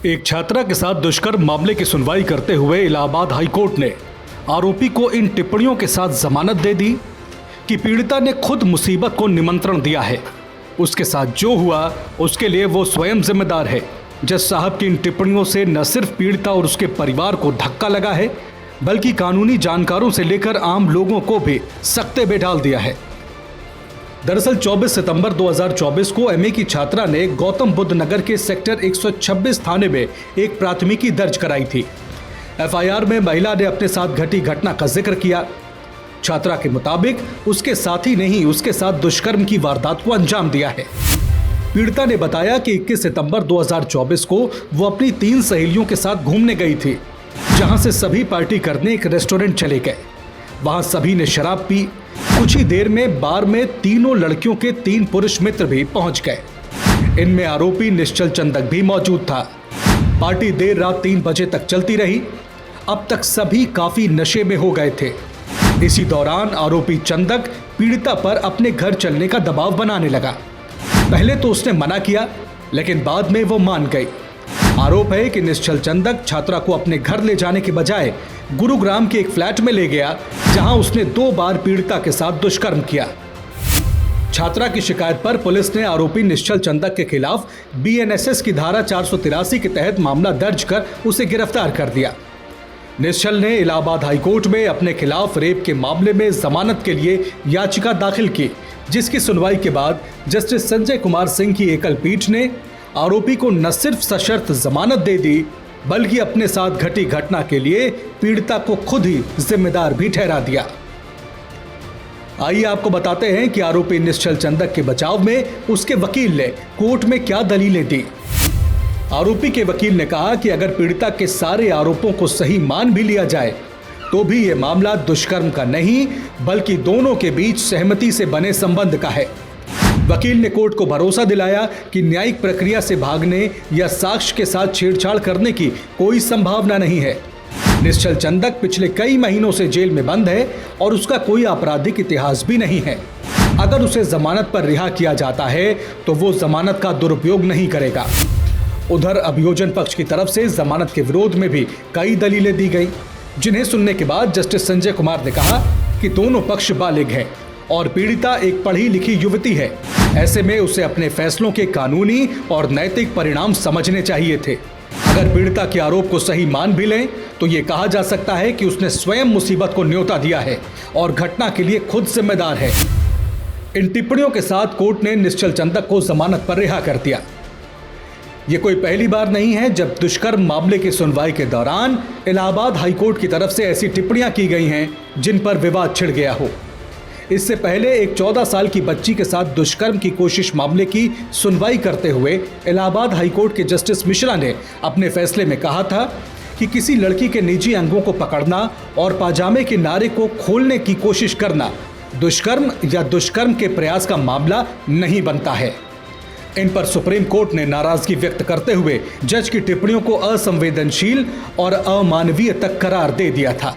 एक छात्रा के साथ दुष्कर्म मामले की सुनवाई करते हुए इलाहाबाद हाईकोर्ट ने आरोपी को इन टिप्पणियों के साथ जमानत दे दी कि पीड़िता ने खुद मुसीबत को निमंत्रण दिया है। उसके साथ जो हुआ उसके लिए वो स्वयं जिम्मेदार है। जज साहब की इन टिप्पणियों से न सिर्फ पीड़िता और उसके परिवार को धक्का लगा है, बल्कि कानूनी जानकारों से लेकर आम लोगों को भी सकते में डाल दिया है। दरअसल 24 सितंबर 2024 को एमए की छात्रा ने गौतम बुद्ध नगर के सेक्टर 126 थाने में एक प्राथमिकी दर्ज कराई थी। एफआईआर में महिला ने अपने साथ घटी घटना का जिक्र किया। छात्रा के मुताबिक उसके साथी ने ही उसके साथ दुष्कर्म की वारदात को अंजाम दिया है। पीड़िता ने बताया कि 21 सितंबर 2024 को वो अपनी 3 सहेलियों के साथ घूमने गई थी, जहां से सभी पार्टी करने एक रेस्टोरेंट चले गए। वहां सभी ने शराब पी। कुछ ही देर में बार में तीनों लड़कियों के 3 पुरुष मित्र भी पहुंच गए। इनमें आरोपी निश्चल चंदक भी मौजूद था। पार्टी देर रात 3 बजे तक चलती रही। अब तक सभी काफी नशे में हो गए थे। इसी दौरान आरोपी चंदक पीड़िता पर अपने घर चलने का दबाव बनाने लगा। पहले तो उसने मना किया, लेकिन बाद में वो मान गई। आरोप है कि निश्चल चंदक छात्रा को अपने घर ले जाने के बजाय गुरुग्राम के एक फ्लैट में ले गया, जहां उसने 2 बार पीड़िता के साथ दुष्कर्म किया। छात्रा की शिकायत पर पुलिस ने आरोपी निश्चल चंदक के खिलाफ बीएनएसएस की धारा 483 के तहत मामला दर्ज कर उसे गिरफ्तार कर दिया। निश्चल ने इलाहाबाद हाईकोर्ट में अपने खिलाफ रेप के मामले में जमानत के लिए याचिका दाखिल की, जिसकी सुनवाई के बाद जस्टिस संजय कुमार सिंह की एकल पीठ ने आरोपी को न सिर्फ सशर्त जमानत दे दी, बल्कि अपने साथ घटी घटना के लिए पीड़िता को खुद ही जिम्मेदार भी ठहरा दिया। आइए आपको बताते हैं कि आरोपी निश्चल चंदक के बचाव में उसके वकील ने कोर्ट में क्या दलीलें दी। आरोपी के वकील ने कहा कि अगर पीड़िता के सारे आरोपों को सही मान भी लिया जाए, तो भी यह मामला दुष्कर्म का नहीं, बल्कि दोनों के बीच सहमति से बने संबंध का है। वकील ने कोर्ट को भरोसा दिलाया कि न्यायिक प्रक्रिया से भागने या साक्ष्य के साथ छेड़छाड़ करने की कोई संभावना नहीं है। निश्चल चंदक पिछले कई महीनों से जेल में बंद है और उसका कोई आपराधिक इतिहास भी नहीं है। अगर उसे जमानत पर रिहा किया जाता है तो वो जमानत का दुरुपयोग नहीं करेगा। उधर अभियोजन पक्ष की तरफ से जमानत के विरोध में भी कई दलीलें दी गई, जिन्हें सुनने के बाद जस्टिस संजय कुमार ने कहा कि दोनों पक्ष बालिग हैं और पीड़िता एक पढ़ी लिखी युवती है। ऐसे में उसे अपने फैसलों के कानूनी और नैतिक परिणाम समझने चाहिए थे। अगर पीड़िता के आरोप को सही मान भी लें तो ये कहा जा सकता है कि उसने स्वयं मुसीबत को न्योता दिया है और घटना के लिए खुद जिम्मेदार है। इन टिप्पणियों के साथ कोर्ट ने निश्चल चंदक को जमानत पर रिहा कर दिया। ये कोई पहली बार नहीं है जब दुष्कर्म मामले की सुनवाई के दौरान इलाहाबाद हाईकोर्ट की तरफ से ऐसी टिप्पणियां की गई हैं जिन पर विवाद छिड़ गया हो। इससे पहले एक 14 साल की बच्ची के साथ दुष्कर्म की कोशिश मामले की सुनवाई करते हुए इलाहाबाद हाईकोर्ट के जस्टिस मिश्रा ने अपने फैसले में कहा था कि किसी लड़की के निजी अंगों को पकड़ना और पाजामे के नारे को खोलने की कोशिश करना दुष्कर्म या दुष्कर्म के प्रयास का मामला नहीं बनता है। इन पर सुप्रीम कोर्ट ने नाराजगी व्यक्त करते हुए जज की टिप्पणियों को असंवेदनशील और अमानवीय तक करार दे दिया था।